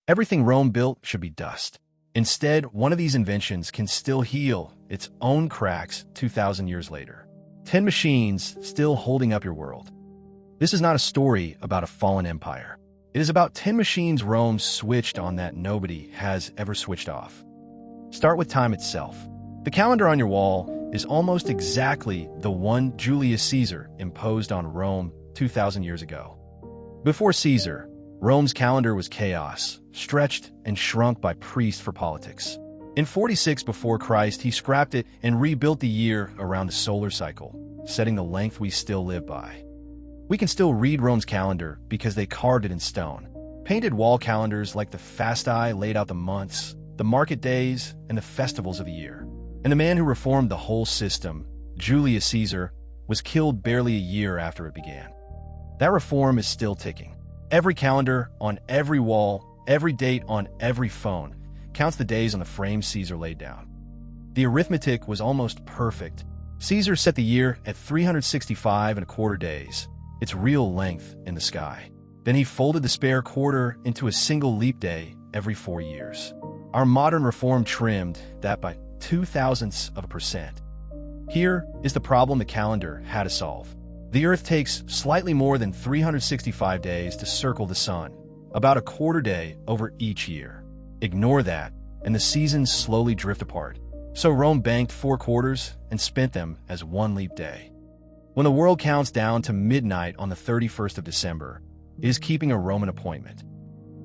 Everything Rome built should be dust. Instead, one of these inventions can still heal its own cracks 2,000 years later. 10 machines still holding up your world. This is not a story about a fallen empire. It is about 10 machines Rome switched on that nobody has ever switched off. Start with time itself. The calendar on your wall is almost exactly the one Julius Caesar imposed on Rome 2,000 years ago. Before Caesar, Rome's calendar was chaos, stretched and shrunk by priests for politics. In 46 before Christ, he scrapped it and rebuilt the year around the solar cycle, setting the length we still live by. We can still read Rome's calendar because they carved it in stone. Painted wall calendars like the Fasti laid out the months, the market days, and the festivals of the year. And the man who reformed the whole system, Julius Caesar, was killed barely a year after it began. That reform is still ticking. Every calendar on every wall, every date on every phone, counts the days on the frame Caesar laid down. The arithmetic was almost perfect. Caesar set the year at 365 and a quarter days, its real length in the sky. Then he folded the spare quarter into a single leap day every 4 years. Our modern reform trimmed that by 0.002%. Here is the problem the calendar had to solve. The Earth takes slightly more than 365 days to circle the sun, about a quarter day over each year. Ignore that, and the seasons slowly drift apart. So Rome banked 4 quarters and spent them as one leap day. When the world counts down to midnight on the 31st of December, it is keeping a Roman appointment.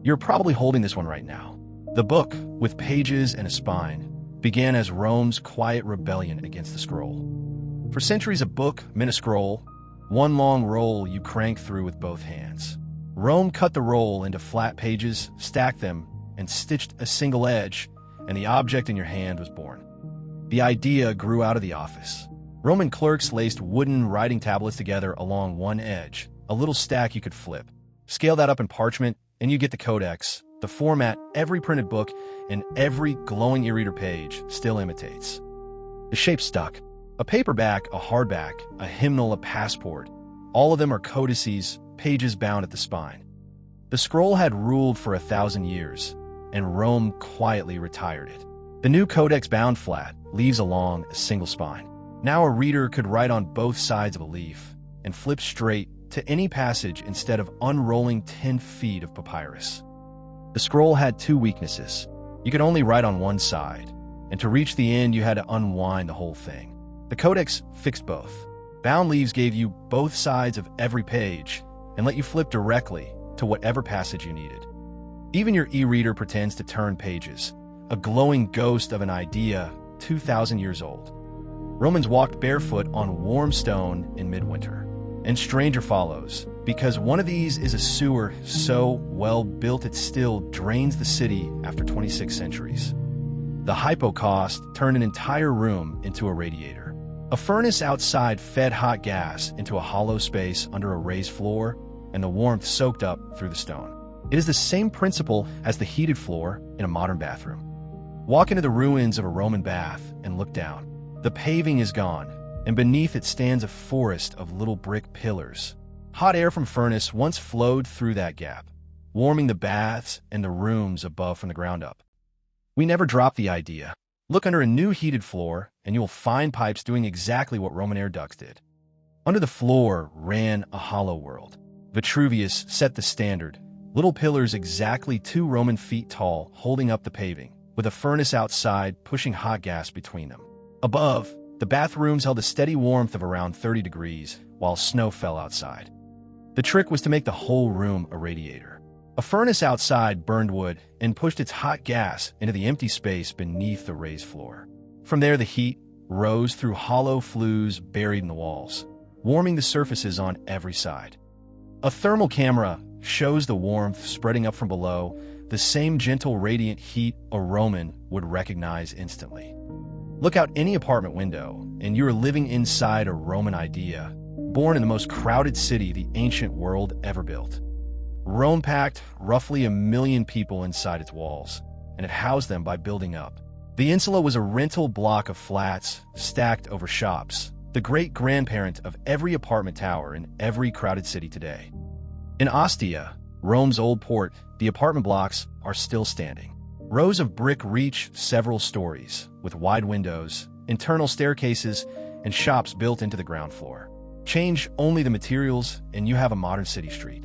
You're probably holding this one right now. The book, with pages and a spine, began as Rome's quiet rebellion against the scroll. For centuries, a book meant a scroll, one long roll you crank through with both hands. Rome cut the roll into flat pages, stacked them, and stitched a single edge, and the object in your hand was born. The idea grew out of the office. Roman clerks laced wooden writing tablets together along one edge, a little stack you could flip. Scale that up in parchment, and you get the Codex, the format every printed book and every glowing e-reader page still imitates. The shape stuck. A paperback, a hardback, a hymnal, a passport. All of them are codices, pages bound at the spine. The scroll had ruled for 1,000 years, and Rome quietly retired it. The new Codex bound flat, leaves along a single spine. Now a reader could write on both sides of a leaf and flip straight to any passage instead of unrolling 10 feet of papyrus. The scroll had 2 weaknesses. You could only write on one side, and to reach the end you had to unwind the whole thing. The Codex fixed both. Bound leaves gave you both sides of every page and let you flip directly to whatever passage you needed. Even your e-reader pretends to turn pages, a glowing ghost of an idea 2,000 years old. Romans walked barefoot on warm stone in midwinter. And stranger follows, because one of these is a sewer so well built it still drains the city after 26 centuries. The Hypocaust turned an entire room into a radiator. A furnace outside fed hot gas into a hollow space under a raised floor, and the warmth soaked up through the stone. It is the same principle as the heated floor in a modern bathroom. Walk into the ruins of a Roman bath and look down. The paving is gone, and beneath it stands a forest of little brick pillars. Hot air from furnace once flowed through that gap, warming the baths and the rooms above from the ground up. We never dropped the idea. Look under a new heated floor, and you will find pipes doing exactly what Roman air ducts did. Under the floor ran a hollow world. Vitruvius set the standard, little pillars exactly 2 Roman feet tall holding up the paving, with a furnace outside pushing hot gas between them. Above, the bathrooms held a steady warmth of around 30 degrees, while snow fell outside. The trick was to make the whole room a radiator. A furnace outside burned wood and pushed its hot gas into the empty space beneath the raised floor. From there, the heat rose through hollow flues buried in the walls, warming the surfaces on every side. A thermal camera shows the warmth spreading up from below, the same gentle radiant heat a Roman would recognize instantly. Look out any apartment window, and you are living inside a Roman idea, born in the most crowded city the ancient world ever built. Rome packed roughly 1 million people inside its walls, and it housed them by building up. The Insulae was a rental block of flats stacked over shops, the great-grandparent of every apartment tower in every crowded city today. In Ostia, Rome's old port, the apartment blocks are still standing. Rows of brick reach several stories, with wide windows, internal staircases, and shops built into the ground floor. Change only the materials, and you have a modern city street.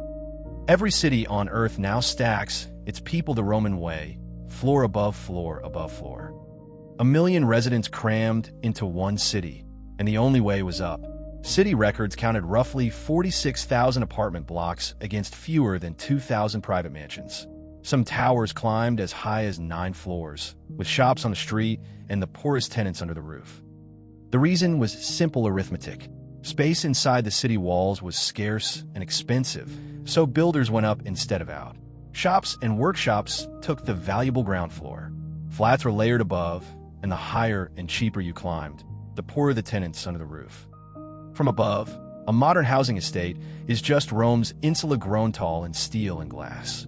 Every city on Earth now stacks its people the Roman way, floor above floor above floor. 1 million residents crammed into one city, and the only way was up. City records counted roughly 46,000 apartment blocks against fewer than 2,000 private mansions. Some towers climbed as high as 9 floors, with shops on the street and the poorest tenants under the roof. The reason was simple arithmetic. Space inside the city walls was scarce and expensive, so builders went up instead of out. Shops and workshops took the valuable ground floor. Flats were layered above, and the higher and cheaper you climbed, the poorer the tenants under the roof. From above, a modern housing estate is just Rome's insula grown tall in steel and glass.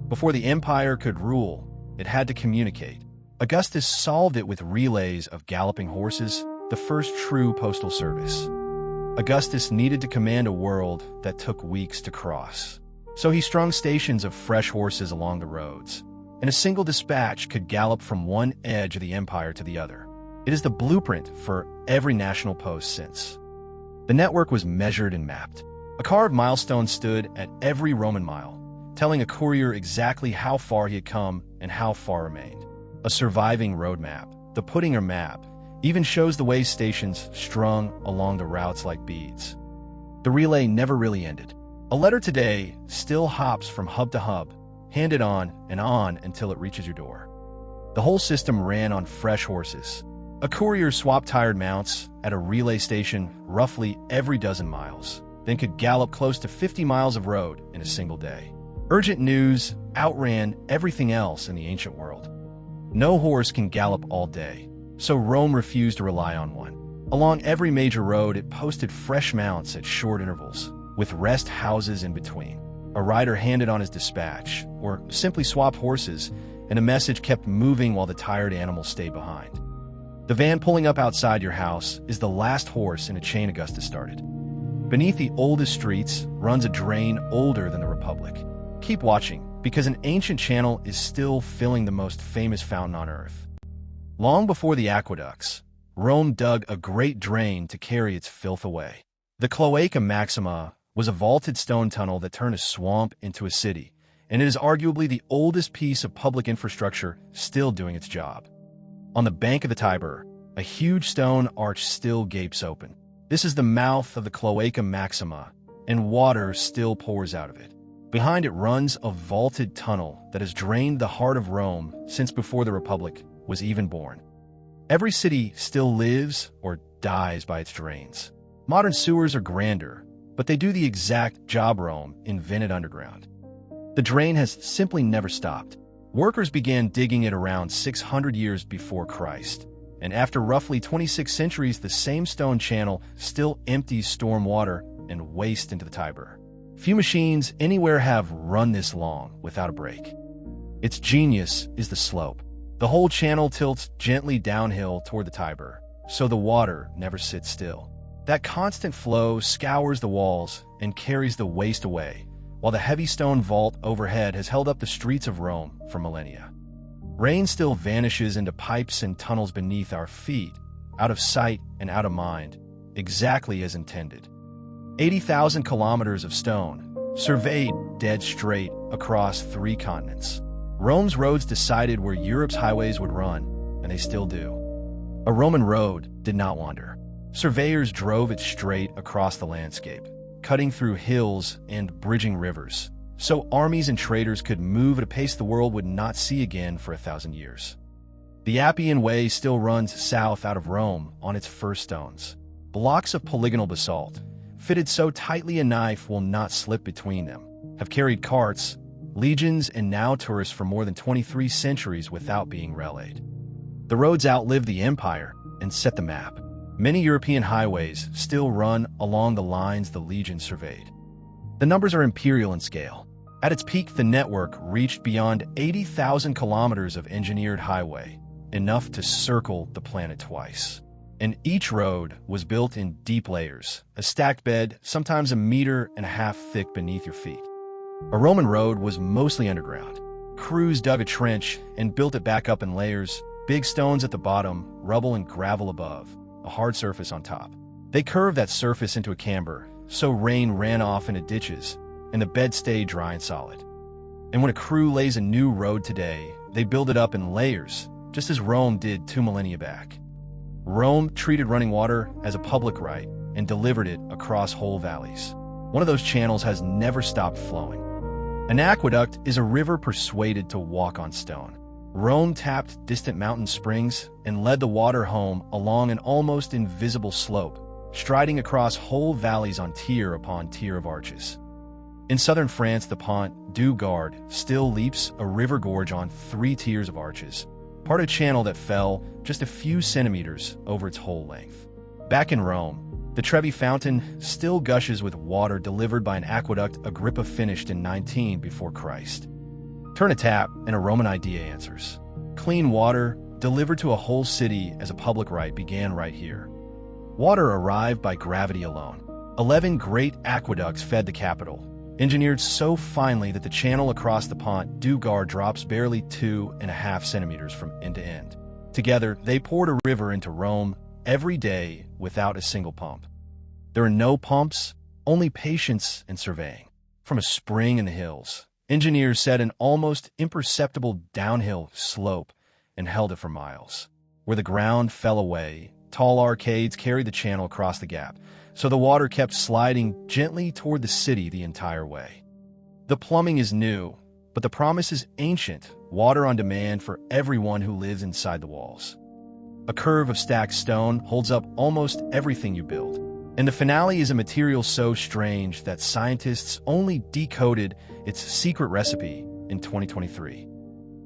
Before the empire could rule, it had to communicate. Augustus solved it with relays of galloping horses, the first true postal service. Augustus needed to command a world that took weeks to cross. So he strung stations of fresh horses along the roads, and a single dispatch could gallop from one edge of the empire to the other. It is the blueprint for every national post since. The network was measured and mapped. A carved milestone stood at every Roman mile, telling a courier exactly how far he had come and how far remained. A surviving road map, the Puttinger map, even shows the way stations strung along the routes like beads. The relay never really ended. A letter today still hops from hub to hub, handed on until it reaches your door. The whole system ran on fresh horses. A courier swapped tired mounts at a relay station roughly every dozen miles, then could gallop close to 50 miles of road in a single day. Urgent news outran everything else in the ancient world. No horse can gallop all day, so Rome refused to rely on one. Along every major road, it posted fresh mounts at short intervals, with rest houses in between. A rider handed on his dispatch, or simply swapped horses, and a message kept moving while the tired animal stayed behind. The van pulling up outside your house is the last horse in a chain Augustus started. Beneath the oldest streets runs a drain older than the Republic. Keep watching, because an ancient channel is still filling the most famous fountain on Earth. Long before the aqueducts, Rome dug a great drain to carry its filth away. The Cloaca Maxima was a vaulted stone tunnel that turned a swamp into a city, and it is arguably the oldest piece of public infrastructure still doing its job. On the bank of the Tiber, a huge stone arch still gapes open. This is the mouth of the Cloaca Maxima, and water still pours out of it. Behind it runs a vaulted tunnel that has drained the heart of Rome since before the Republic was even born. Every city still lives or dies by its drains. Modern sewers are grander, but they do the exact job Rome invented underground. The drain has simply never stopped. Workers began digging it around 600 years before Christ, and after roughly 26 centuries, the same stone channel still empties storm water and waste into the Tiber. Few machines anywhere have run this long without a break. Its genius is the slope. The whole channel tilts gently downhill toward the Tiber, so the water never sits still. That constant flow scours the walls and carries the waste away, while the heavy stone vault overhead has held up the streets of Rome for millennia. Rain still vanishes into pipes and tunnels beneath our feet, out of sight and out of mind, exactly as intended. 80,000 kilometers of stone, surveyed dead straight across 3 continents. Rome's roads decided where Europe's highways would run, and they still do. A Roman road did not wander. Surveyors drove it straight across the landscape, cutting through hills and bridging rivers, so armies and traders could move at a pace the world would not see again for 1,000 years. The Appian Way still runs south out of Rome on its first stones. Blocks of polygonal basalt, fitted so tightly a knife will not slip between them, have carried carts, legions, and now tourists for more than 23 centuries without being rallied. The roads outlived the empire and set the map. Many European highways still run along the lines the legions surveyed. The numbers are imperial in scale. At its peak, the network reached beyond 80,000 kilometers of engineered highway, enough to circle the planet twice. And each road was built in deep layers, a stacked bed, sometimes 1.5 meters thick beneath your feet. A Roman road was mostly underground. Crews dug a trench and built it back up in layers, big stones at the bottom, rubble and gravel above, a hard surface on top. They curved that surface into a camber, so rain ran off into ditches, and the bed stayed dry and solid. And when a crew lays a new road today, they build it up in layers, just as Rome did 2 millennia back. Rome treated running water as a public right and delivered it across whole valleys. One of those channels has never stopped flowing. An aqueduct is a river persuaded to walk on stone. Rome tapped distant mountain springs and led the water home along an almost invisible slope, striding across whole valleys on tier upon tier of arches. In southern France, the Pont du Gard still leaps a river gorge on 3 tiers of arches, part of a channel that fell just a few centimeters over its whole length. Back in Rome, the Trevi Fountain still gushes with water delivered by an aqueduct Agrippa finished in 19 before Christ. Turn a tap and a Roman idea answers. Clean water, delivered to a whole city as a public right, began right here. Water arrived by gravity alone. 11 great aqueducts fed the capital, engineered so finely that the channel across the Pont du Gard drops barely 2.5 centimeters from end to end. Together, they poured a river into Rome every day without a single pump. There are no pumps, only patience and surveying. From a spring in the hills, engineers set an almost imperceptible downhill slope and held it for miles. Where the ground fell away, tall arcades carried the channel across the gap, so the water kept sliding gently toward the city the entire way. The plumbing is new, but the promise is ancient, water on demand for everyone who lives inside the walls. A curve of stacked stone holds up almost everything you build, and the finale is a material so strange that scientists only decoded its secret recipe in 2023.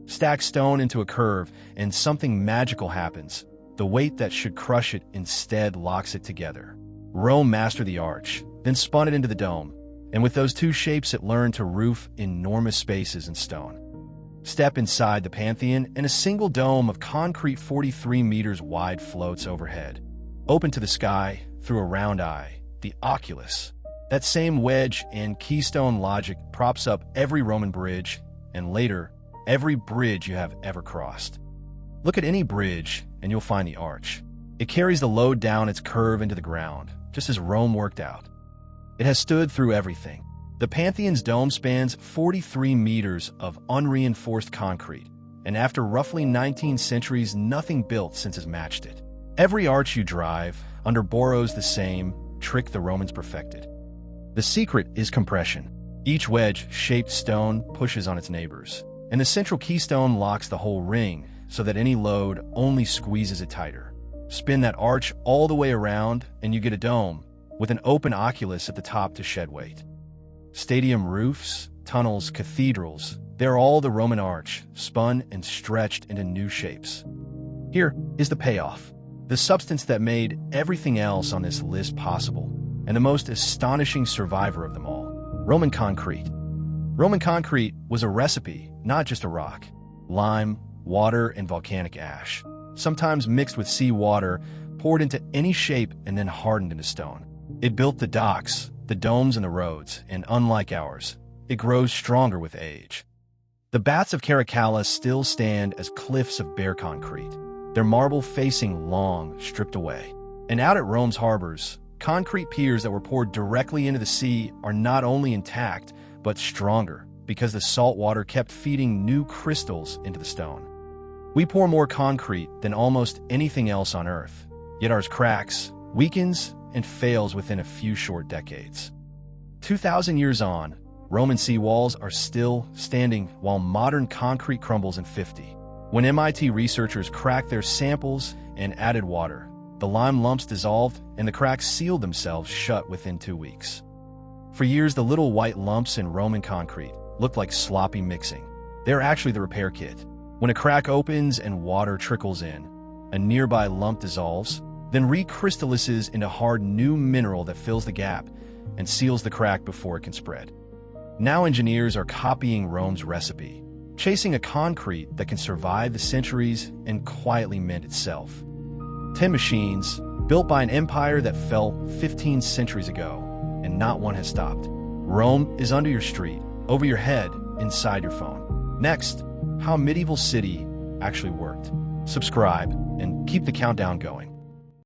Stack stone into a curve, and something magical happens. The weight that should crush it instead locks it together. Rome mastered the arch, then spun it into the dome, and with those 2 shapes it learned to roof enormous spaces in stone. Step inside the Pantheon, and a single dome of concrete 43 meters wide floats overhead. Open to the sky, through a round eye, the oculus. That same wedge and keystone logic props up every Roman bridge, and later, every bridge you have ever crossed. Look at any bridge, and you'll find the arch. It carries the load down its curve into the ground, just as Rome worked out. It has stood through everything. The Pantheon's dome spans 43 meters of unreinforced concrete, and after roughly 19 centuries, nothing built since has matched it. Every arch you drive under borrows the same trick the Romans perfected. The secret is compression. Each wedge-shaped stone pushes on its neighbors, and the central keystone locks the whole ring so that any load only squeezes it tighter. Spin that arch all the way around, and you get a dome, with an open oculus at the top to shed weight. Stadium roofs, tunnels, cathedrals, they're all the Roman arch, spun and stretched into new shapes. Here is the payoff, the substance that made everything else on this list possible, and the most astonishing survivor of them all, Roman concrete. Roman concrete was a recipe, not just a rock. Lime, water, and volcanic ash, sometimes mixed with seawater, poured into any shape and then hardened into stone. It built the docks, the domes, and the roads, and unlike ours, it grows stronger with age. The baths of Caracalla still stand as cliffs of bare concrete, their marble facing long, stripped away. And out at Rome's harbors, concrete piers that were poured directly into the sea are not only intact, but stronger, because the salt water kept feeding new crystals into the stone. We pour more concrete than almost anything else on Earth, yet ours cracks, weakens, and fails within a few short decades. 2,000 years on, Roman sea walls are still standing while modern concrete crumbles in 50. When MIT researchers cracked their samples and added water, the lime lumps dissolved and the cracks sealed themselves shut within 2 weeks. For years, the little white lumps in Roman concrete looked like sloppy mixing. They're actually the repair kit. When a crack opens and water trickles in, a nearby lump dissolves, then recrystallizes into hard new mineral that fills the gap and seals the crack before it can spread. Now engineers are copying Rome's recipe, chasing a concrete that can survive the centuries and quietly mend itself. 10 machines, built by an empire that fell 15 centuries ago, and not one has stopped. Rome is under your street, over your head, inside your phone. Next, how a medieval city actually worked. Subscribe and keep the countdown going.